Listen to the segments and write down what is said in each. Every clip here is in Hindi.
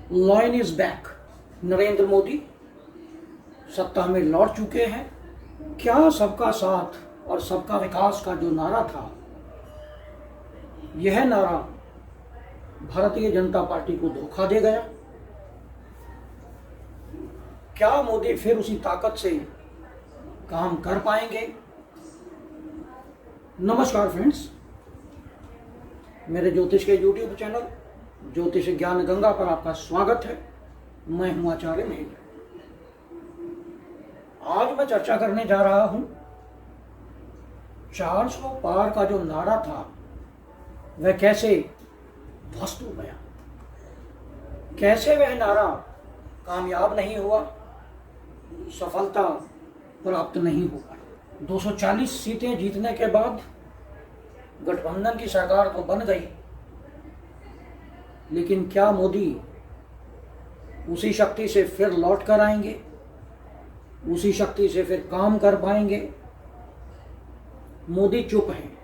Line is back. Narendra Modi सत्ता में लौट चुके हैं। क्या सबका साथ और सबका विकास का जो नारा था, यह नारा भारतीय जनता पार्टी को धोखा दे गया? क्या मोदी फिर उसी ताकत से काम कर पाएंगे? नमस्कार फ्रेंड्स, मेरे ज्योतिष के YouTube चैनल ज्योतिष ज्ञान गंगा पर आपका स्वागत है। मैं हूं आचार्य महेंद्र। आज मैं चर्चा करने जा रहा हूं 400 पार का जो नारा था वह कैसे ध्वस्त हो गया, कैसे वह नारा कामयाब नहीं हुआ, सफलता प्राप्त नहीं हो पाई। 240 सीटें जीतने के बाद गठबंधन की सरकार तो बन गई, लेकिन क्या मोदी उसी शक्ति से फिर लौट कर आएंगे, उसी शक्ति से फिर काम कर पाएंगे? मोदी चुप है।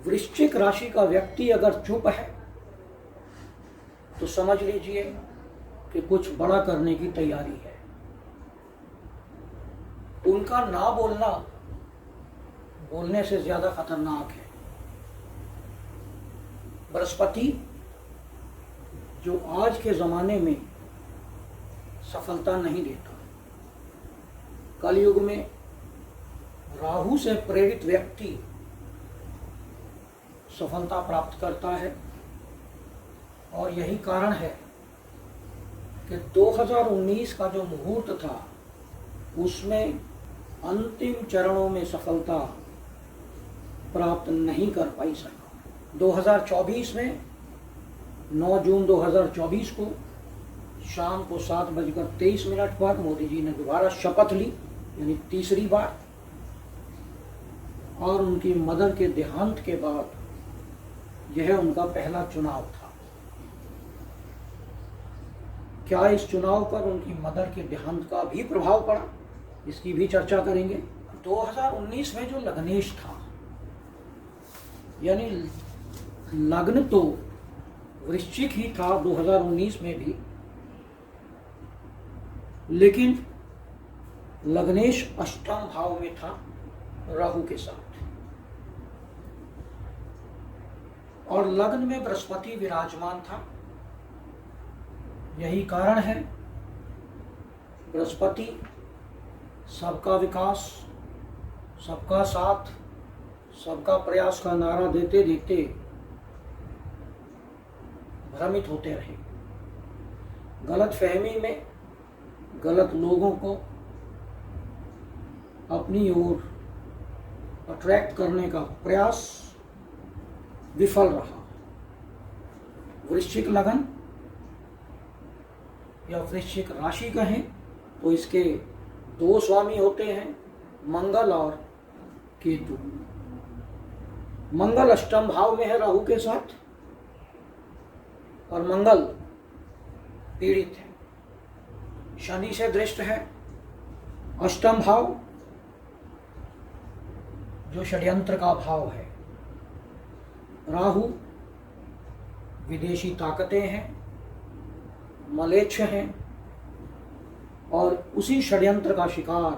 वृश्चिक राशि का व्यक्ति अगर चुप है तो समझ लीजिए कि कुछ बड़ा करने की तैयारी है। उनका ना बोलना बोलने से ज्यादा खतरनाक है। बृहस्पति जो आज के जमाने में सफलता नहीं देता, कलयुग में राहु से प्रेरित व्यक्ति सफलता प्राप्त करता है। और यही कारण है कि 2019 का जो मुहूर्त था उसमें अंतिम चरणों में सफलता प्राप्त नहीं कर पाई सरकार। 2024 में 9 जून 2024 को शाम को 7:23 पर मोदी जी ने दोबारा शपथ ली, यानी तीसरी बार। और उनकी मदर के देहांत के बाद यह उनका पहला चुनाव था। क्या इस चुनाव पर उनकी मदर के देहांत का भी प्रभाव पड़ा, इसकी भी चर्चा करेंगे। 2019 में जो लग्नेश था, यानी लग्न तो वृश्चिक ही था 2019 में भी, लेकिन लग्नेश अष्टम भाव में था राहु के साथ, और लग्न में बृहस्पति विराजमान था। यही कारण है बृहस्पति सबका विकास, सबका साथ, सबका प्रयास का नारा देते देते भ्रमित होते रहे। गलत फहमी में गलत लोगों को अपनी ओर अट्रैक्ट करने का प्रयास विफल रहा। वृश्चिक लगन या वृश्चिक राशि कहें तो इसके दो स्वामी होते हैं, मंगल और केतु। मंगल अष्टम भाव में है राहु के साथ, और मंगल पीड़ित है, शनि से दृष्ट है। अष्टम भाव जो षड्यंत्र का भाव है, राहु विदेशी ताकतें हैं, मलेच्छ हैं, और उसी षड्यंत्र का शिकार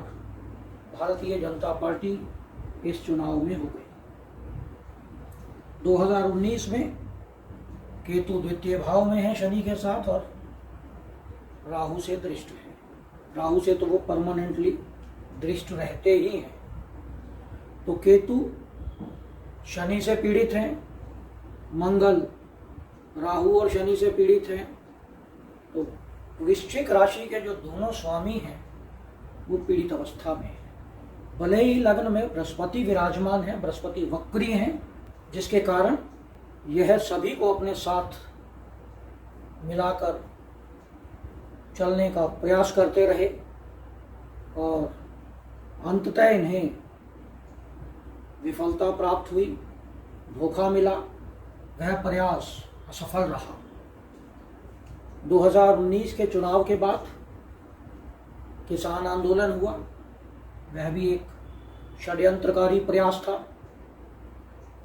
भारतीय जनता पार्टी इस चुनाव में हो गई। 2019 में केतु द्वितीय भाव में है शनि के साथ, और राहु से दृष्ट है। राहु से तो वो परमानेंटली दृष्ट रहते ही हैं। तो केतु शनि से पीड़ित हैं, मंगल राहु और शनि से पीड़ित हैं। तो वृश्चिक राशि के जो दोनों स्वामी हैं वो पीड़ित अवस्था में है। भले ही लग्न में बृहस्पति विराजमान है, बृहस्पति वक्री हैं, जिसके कारण यह सभी को अपने साथ मिलाकर चलने का प्रयास करते रहे, और अंततः इन्हें विफलता प्राप्त हुई, धोखा मिला, वह प्रयास असफल रहा। 2019 के चुनाव के बाद किसान आंदोलन हुआ, वह भी एक षड्यंत्रकारी प्रयास था।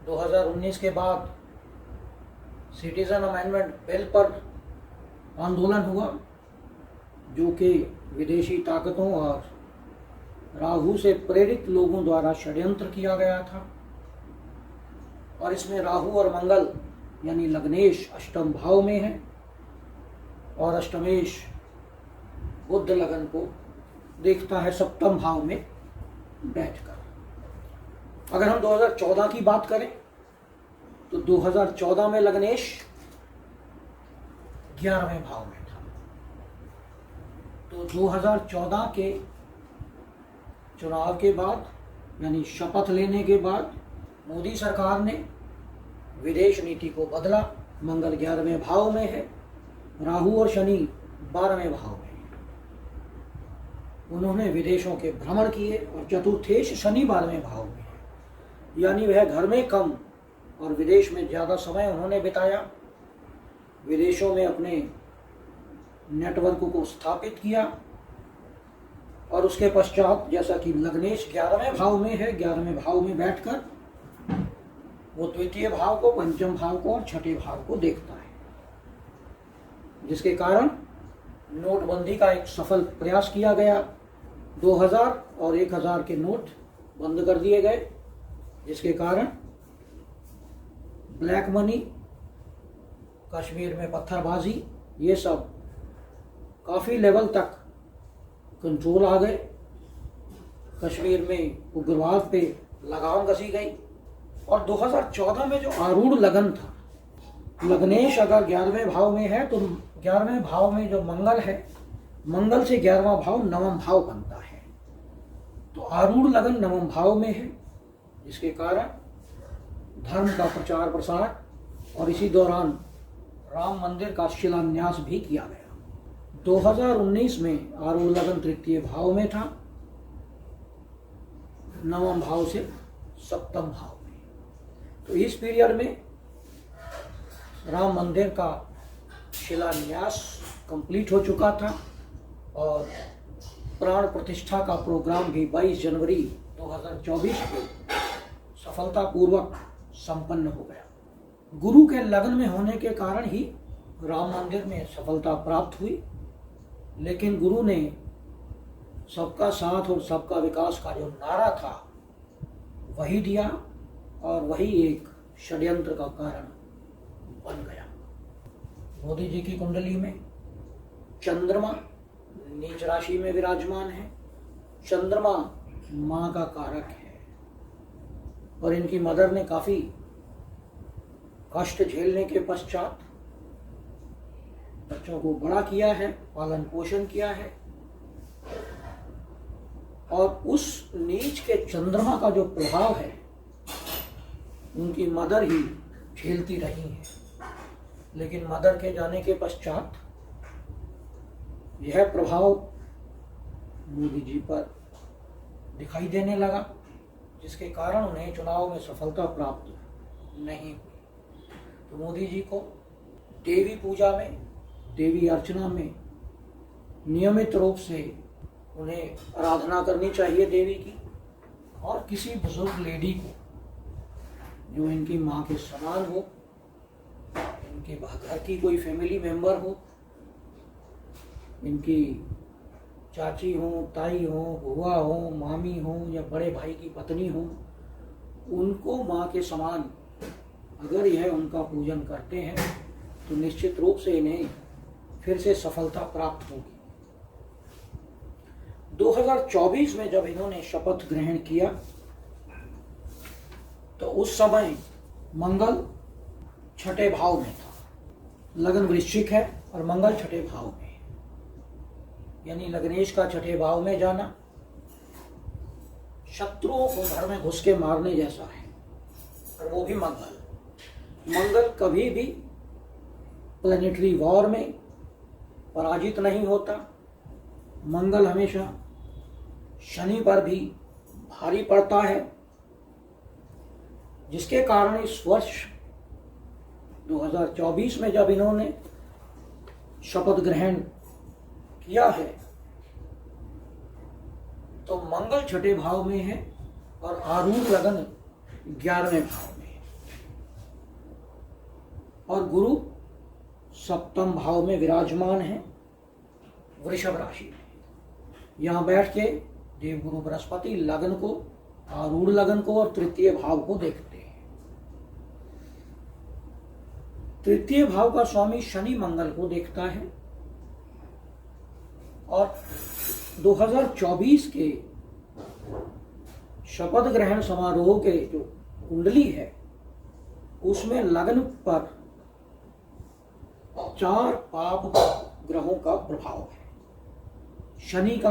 2019 के बाद सिटीजन अमेंडमेंट बिल पर आंदोलन हुआ जो कि विदेशी ताकतों और राहु से प्रेरित लोगों द्वारा षड्यंत्र किया गया था। और इसमें राहु और मंगल यानी लग्नेश अष्टम भाव में है और अष्टमेश बुध लगन को देखता है सप्तम भाव में बैठकर। अगर हम 2014 की बात करें तो 2014 में लग्नेश 11वें भाव में था। तो 2014 के चुनाव के बाद यानी शपथ लेने के बाद मोदी सरकार ने विदेश नीति को बदला। मंगल 11वें भाव में है, राहु और शनि 12वें भाव में है। उन्होंने विदेशों के भ्रमण किए और चतुर्थेश शनि 12वें भाव में है, यानी वह घर में कम और विदेश में ज़्यादा समय उन्होंने बिताया। विदेशों में अपने नेटवर्क को स्थापित किया और उसके पश्चात जैसा कि लग्नेश 11वें भाव में है, 11वें भाव में बैठकर वो द्वितीय भाव को, पंचम भाव को और छठे भाव को देखता है, जिसके कारण नोटबंदी का एक सफल प्रयास किया गया। 2000 और 1000 के नोट बंद कर दिए गए, जिसके कारण ब्लैक मनी, कश्मीर में पत्थरबाजी, ये सब काफ़ी लेवल तक कंट्रोल आ गए। कश्मीर में उग्रवाद पे लगाम कसी गई। और 2014 में जो आरूढ़ लगन था, लग्नेश अगर 11वें भाव में है तो 11वें भाव में जो मंगल है, मंगल से 11वां भाव नवम भाव बनता है। तो आरूढ़ लगन नवम भाव में है, जिसके कारण धर्म का प्रचार प्रसार और इसी दौरान राम मंदिर का शिलान्यास भी किया गया। 2019 में आरूढ़ लगन तृतीय भाव में था, नवम भाव से सप्तम भाव में। तो इस पीरियड में राम मंदिर का शिलान्यास कंप्लीट हो चुका था और प्राण प्रतिष्ठा का प्रोग्राम भी 22 जनवरी 2024 को सफलतापूर्वक संपन्न हो गया। गुरु के लगन में होने के कारण ही राम मंदिर में सफलता प्राप्त हुई, लेकिन गुरु ने सबका साथ और सबका विकास का जो नारा था वही दिया और वही एक षड्यंत्र का कारण बन गया। मोदी जी की कुंडली में चंद्रमा नीच राशि में विराजमान है। चंद्रमा माँ का कारक है और इनकी मदर ने काफी कष्ट झेलने के पश्चात बच्चों को बड़ा किया है, पालन पोषण किया है। और उस नीच के चंद्रमा का जो प्रभाव है उनकी मदर ही झेलती रही है, लेकिन मदर के जाने के पश्चात यह प्रभाव मोदी जी पर दिखाई देने लगा, जिसके कारण उन्हें चुनाव में सफलता प्राप्त नहीं हुई। तो मोदी जी को देवी पूजा में, देवी अर्चना में नियमित रूप से उन्हें आराधना करनी चाहिए देवी की। और किसी बुजुर्ग लेडी को जो इनकी माँ के समान हो, इनके घर की कोई फैमिली मेंबर हो, इनकी चाची हो, ताई हो, बुआ हो, मामी हो या बड़े भाई की पत्नी हो, उनको माँ के समान अगर यह उनका पूजन करते हैं तो निश्चित रूप से इन्हें फिर से सफलता प्राप्त होगी। 2024 में जब इन्होंने शपथ ग्रहण किया तो उस समय मंगल छठे भाव में था। लगन वृश्चिक है और मंगल छठे भाव में है, यानी लग्नेश का छठे भाव में जाना शत्रुओं को घर में घुस के मारने जैसा है। और वो भी मंगल कभी भी प्लैनेटरी वॉर में पराजित नहीं होता। मंगल हमेशा शनि पर भी भारी पड़ता है, जिसके कारण इस वर्ष 2024 में जब इन्होंने शपथ ग्रहण किया है तो मंगल छठे भाव में है और आरूढ़ लगन 11वें भाव में है और गुरु सप्तम भाव में विराजमान है वृषभ राशि में। यहाँ बैठ के देवगुरु बृहस्पति लग्न को, आरूढ़ लग्न को और तृतीय भाव को देखते हैं। तृतीय भाव का स्वामी शनि मंगल को देखता है और 2024 के शपथ ग्रहण समारोह के जो कुंडली है उसमें लग्न पर 4 पाप ग्रहों का प्रभाव है। शनि का,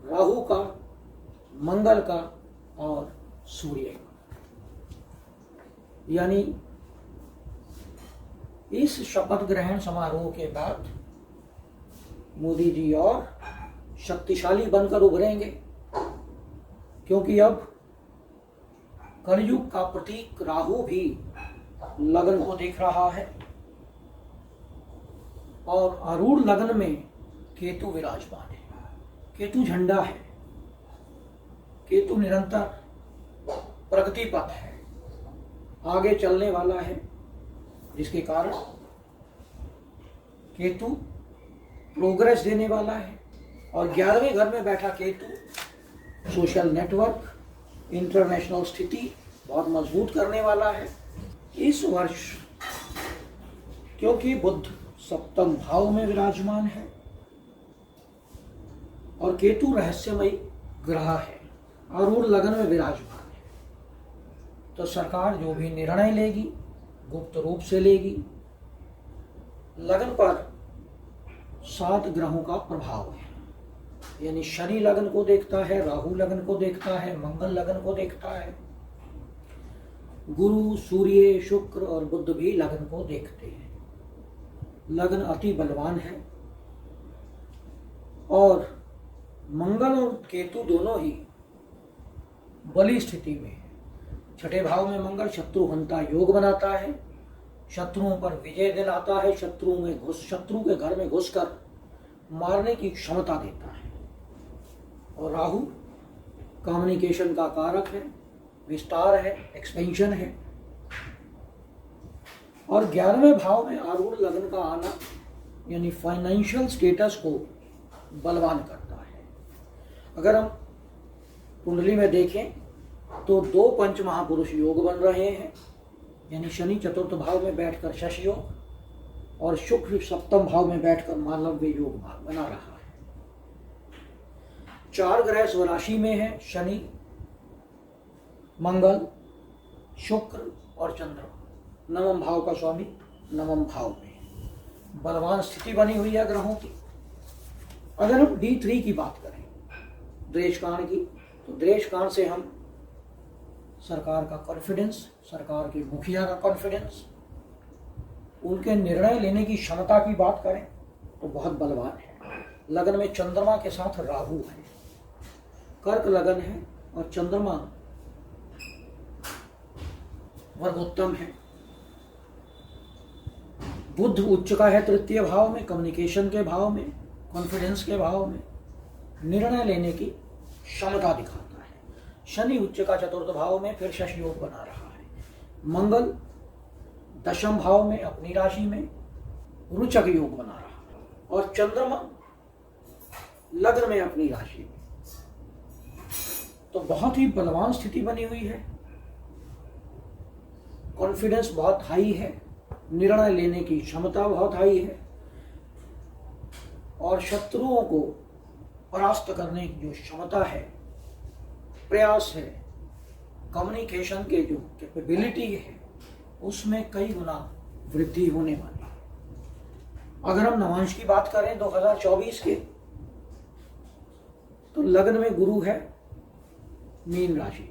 राहु का, मंगल का और सूर्य का। यानी इस शपथ ग्रहण समारोह के बाद मोदी जी और शक्तिशाली बनकर उभरेंगे, क्योंकि अब कलयुग का प्रतीक राहु भी लग्न को देख रहा है और आरूढ़ लग्न में केतु विराजमान है। केतु झंडा है, केतु निरंतर प्रगति पथ है, आगे चलने वाला है, जिसके कारण केतु प्रोग्रेस देने वाला है। और 11वें घर में बैठा केतु सोशल नेटवर्क, इंटरनेशनल स्थिति बहुत मजबूत करने वाला है। इस वर्ष क्योंकि बुध सप्तम भाव में विराजमान है और केतु रहस्यमयी ग्रह है, आरूढ़ लग्न में विराजमान है, तो सरकार जो भी निर्णय लेगी गुप्त रूप से लेगी। लग्न पर 7 ग्रहों का प्रभाव है, यानी शनि लग्न को देखता है, राहु लग्न को देखता है, मंगल लग्न को देखता है, गुरु, सूर्य, शुक्र और बुध भी लग्न को देखते हैं। लग्न अति बलवान है और मंगल और केतु दोनों ही बली स्थिति में है। 6ठे भाव में मंगल शत्रुहंता योग बनाता है, शत्रुओं पर विजय दिलाता है, शत्रु के घर में घुसकर मारने की क्षमता देता है। और राहु कम्युनिकेशन का कारक है, विस्तार है, एक्सपेंशन है। और 11वें भाव में आरूढ़ लग्न का आना यानी फाइनेंशियल स्टेटस को बलवान करता है। अगर हम कुंडली में देखें तो 2 पंच महापुरुष योग बन रहे हैं, यानी शनि चतुर्थ भाव में बैठकर शश योग और शुक्र सप्तम भाव में बैठकर मालव्य योग बना रहा है। 4 ग्रह स्वराशि में है, शनि, मंगल, शुक्र और चंद्रमा। 9वें भाव का स्वामी 9वें भाव में बलवान स्थिति बनी हुई है ग्रहों की। अगर हम D3 की बात करें द्रेशकांड की, तो द्रेशकांड से हम सरकार का कॉन्फिडेंस, सरकार के मुखिया का कॉन्फिडेंस, उनके निर्णय लेने की क्षमता की बात करें तो बहुत बलवान है। लगन में चंद्रमा के साथ राहु है, कर्क लगन है और चंद्रमा वर्गोत्तम है। बुध उच्च का है तृतीय भाव में, कम्युनिकेशन के भाव में, कॉन्फिडेंस के भाव में, निर्णय लेने की क्षमता दिखाता है। शनि उच्च का चतुर्थ भाव में फिर शश योग बना रहा है। मंगल दशम भाव में अपनी राशि में रुचक योग बना रहा है और चंद्रमा लग्न में अपनी राशि में। तो बहुत ही बलवान स्थिति बनी हुई है, कॉन्फिडेंस बहुत हाई है, निर्णय लेने की क्षमता बहुत हाई है और शत्रुओं को परास्त करने की जो क्षमता है, प्रयास है, कम्युनिकेशन के जो कैपेबिलिटी है, उसमें कई गुना वृद्धि होने वाली है। अगर हम नवांश की बात करें 2024 के, तो लग्न में गुरु है मीन राशि में,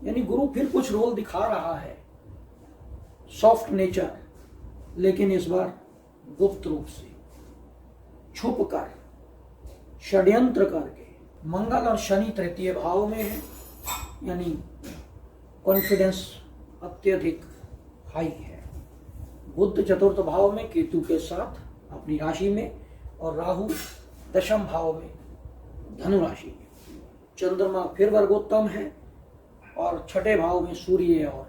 यानी गुरु फिर कुछ रोल दिखा रहा है, सॉफ्ट नेचर, लेकिन इस बार गुप्त रूप से छुप कर षड्यंत्र करके। मंगल और शनि तृतीय भाव में है, यानी कॉन्फिडेंस अत्यधिक हाई है। बुध चतुर्थ भाव में केतु के साथ अपनी राशि में और राहु दशम भाव में धनु राशि में। चंद्रमा फिर वर्गोत्तम है और 6ठे भाव में सूर्य और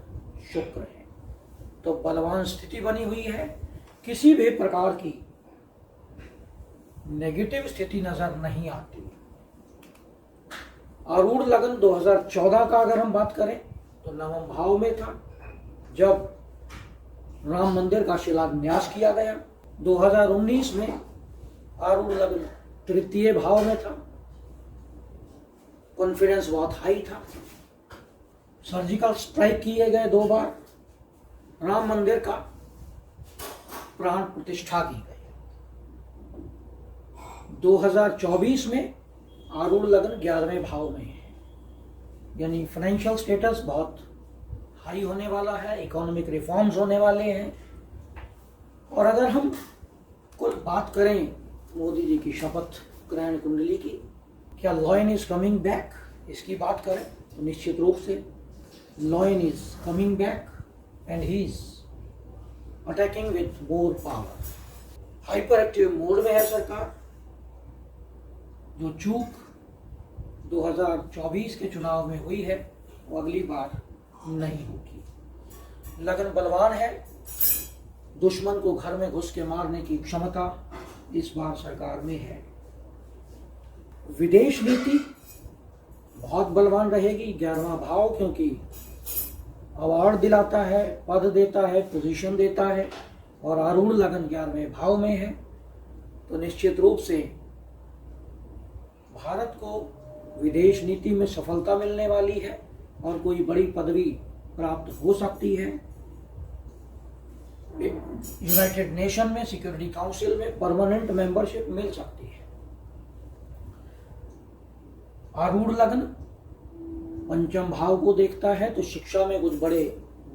शुक्र है। तो बलवान स्थिति बनी हुई है, किसी भी प्रकार की नेगेटिव स्थिति नजर नहीं आती। आरूढ़ लग्न 2014 का अगर हम बात करें तो नवम भाव में था जब राम मंदिर का शिलान्यास किया गया। 2019 में आरूढ़ लग्न तृतीय भाव में था, कॉन्फिडेंस बहुत हाई था, सर्जिकल स्ट्राइक किए गए 2 बार, राम मंदिर का प्राण प्रतिष्ठा की गई। 2024 में आरूढ़ लग्न 11वें भाव में है, यानी फाइनेंशियल स्टेटस बहुत हाई होने वाला है, इकोनॉमिक रिफॉर्म्स होने वाले हैं। और अगर हम कुल बात करें मोदी जी की शपथ ग्रहण कुंडली की, क्या लॉयन इज कमिंग बैक, इसकी बात करें तो निश्चित रूप से lion is coming back and he is attacking with more power. Hyper active mode में है सरकार। जो चूक 2024 के चुनाव में हुई है वो अगली बार नहीं होगी। लगन बलवान है, दुश्मन को घर में घुस के मारने की क्षमता इस बार सरकार में है। विदेश नीति बहुत बलवान रहेगी, 11वां भाव, क्योंकि अवार्ड दिलाता है, पद देता है, पोजीशन देता है, और आरूढ़ लगन 11वें भाव में है, तो निश्चित रूप से भारत को विदेश नीति में सफलता मिलने वाली है और कोई बड़ी पदवी प्राप्त हो सकती है। यूनाइटेड नेशन में सिक्योरिटी काउंसिल में परमानेंट मेंबरशिप मिल सकती है। आरूढ़ लग्न पंचम भाव को देखता है तो शिक्षा में कुछ बड़े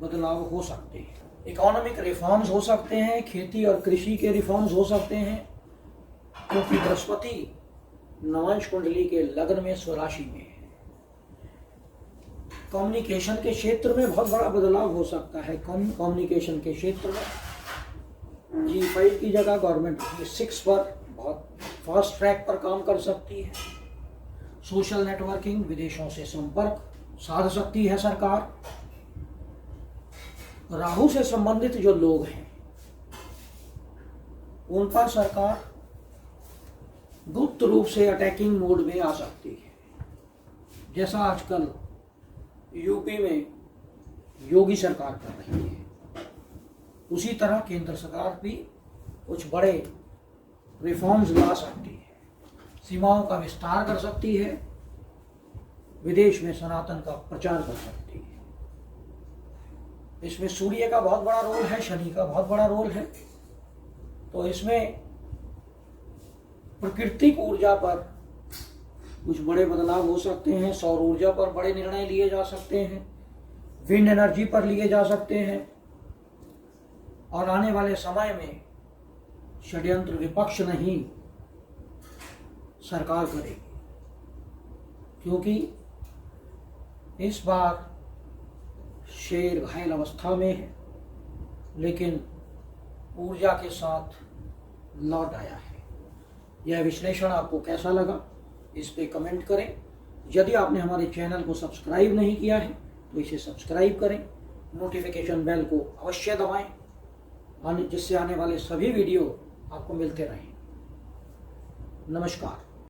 बदलाव हो सकते हैं, इकोनॉमिक रिफॉर्म्स हो सकते हैं, खेती और कृषि के रिफॉर्म्स हो सकते हैं, क्योंकि बृहस्पति नवांश कुंडली के लग्न में स्वराशि में है। कम्युनिकेशन के क्षेत्र में बहुत बड़ा बदलाव हो सकता है। कम्युनिकेशन के क्षेत्र में G5 की जगह गवर्नमेंट G6 पर बहुत फास्ट ट्रैक पर काम कर सकती है। सोशल नेटवर्किंग, विदेशों से संपर्क साध सकती है सरकार। राहु से संबंधित जो लोग हैं उन पर सरकार गुप्त रूप से अटैकिंग मोड में आ सकती है, जैसा आजकल यूपी में योगी सरकार कर रही है। उसी तरह केंद्र सरकार भी कुछ बड़े रिफॉर्म्स ला सकती है, सीमाओं का विस्तार कर सकती है, विदेश में सनातन का प्रचार कर सकती है। इसमें सूर्य का बहुत बड़ा रोल है, शनि का बहुत बड़ा रोल है, तो इसमें प्राकृतिक ऊर्जा पर कुछ बड़े बदलाव हो सकते हैं, सौर ऊर्जा पर बड़े निर्णय लिए जा सकते हैं, विंड एनर्जी पर लिए जा सकते हैं, और आने वाले समय में षड्यंत्र विपक्ष नहीं सरकार करेगी, क्योंकि इस बार शेर घायल अवस्था में है लेकिन ऊर्जा के साथ लौट आया है। यह विश्लेषण आपको कैसा लगा इस पे कमेंट करें। यदि आपने हमारे चैनल को सब्सक्राइब नहीं किया है तो इसे सब्सक्राइब करें, नोटिफिकेशन बेल को अवश्य दबाएं जिससे आने वाले सभी वीडियो आपको मिलते रहें। नमस्कार।